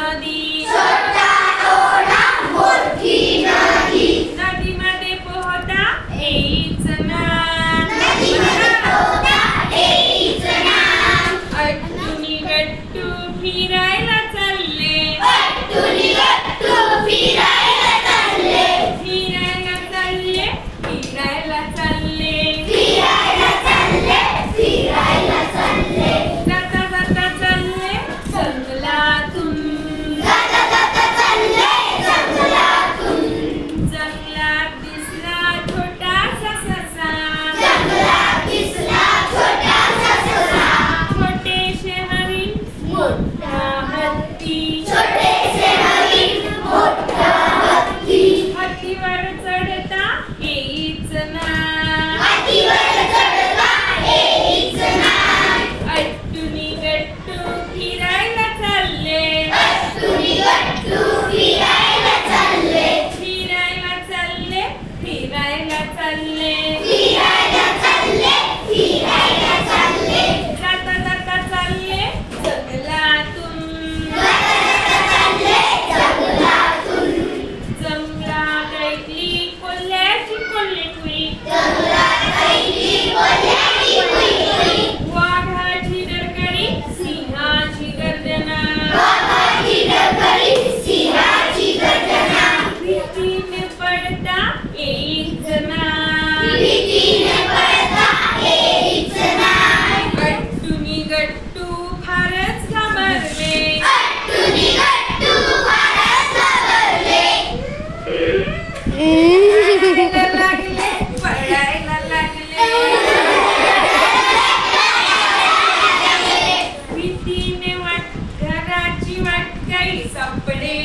नदी छोटा ओढा मोठी नदी नदीमध्ये पोहता येईच ना नदीमध्ये पोहता येईच ना अट्टूनी गट्टू फिरायला चालले अट्टूनी गट्टू फिरायला चालले फिरायला चालले फिरायला चालले फिरायला चालले फिरायला चालले जाता जाता चालले जंगलातून जाता जाता चालले जंगलातून जंगलात दिसला छोटासा ससा जंगलात दिसला छोटासा ससा छोटेसे हरिण मोठा हत्ती छोटेसे हरिण मोठा हत्ती हत्तीवर चढता येईच ना हातीवर चढता येईच ना अट्टूनी गट्टू फिरायला चालले अट्टूनी गट्टू फिरायला चालले फिरायला चालले फिरायला चालले फिरायला चालले फिरायला चालले जाता जाता चालले जंगलातून जाता चालले जंगलातून जंगलात ऐकली कोल्ह्याची कोल्हेकुई जंगलात ऐकली कोल्ह्याची कुई वाघाची डरकाळी सिंहाची गर्जना वाघाची डरकाळी सिंहाची गर्जना भीतीने पडता येईच ना भीतीने पळता येईच ना अट्टूनी गट्टू फारच घाबरले अट्टूनी गट्टू फारच घाबरले पळायला लागले पळायला लागले भीतीने घराची वाट काही सापडे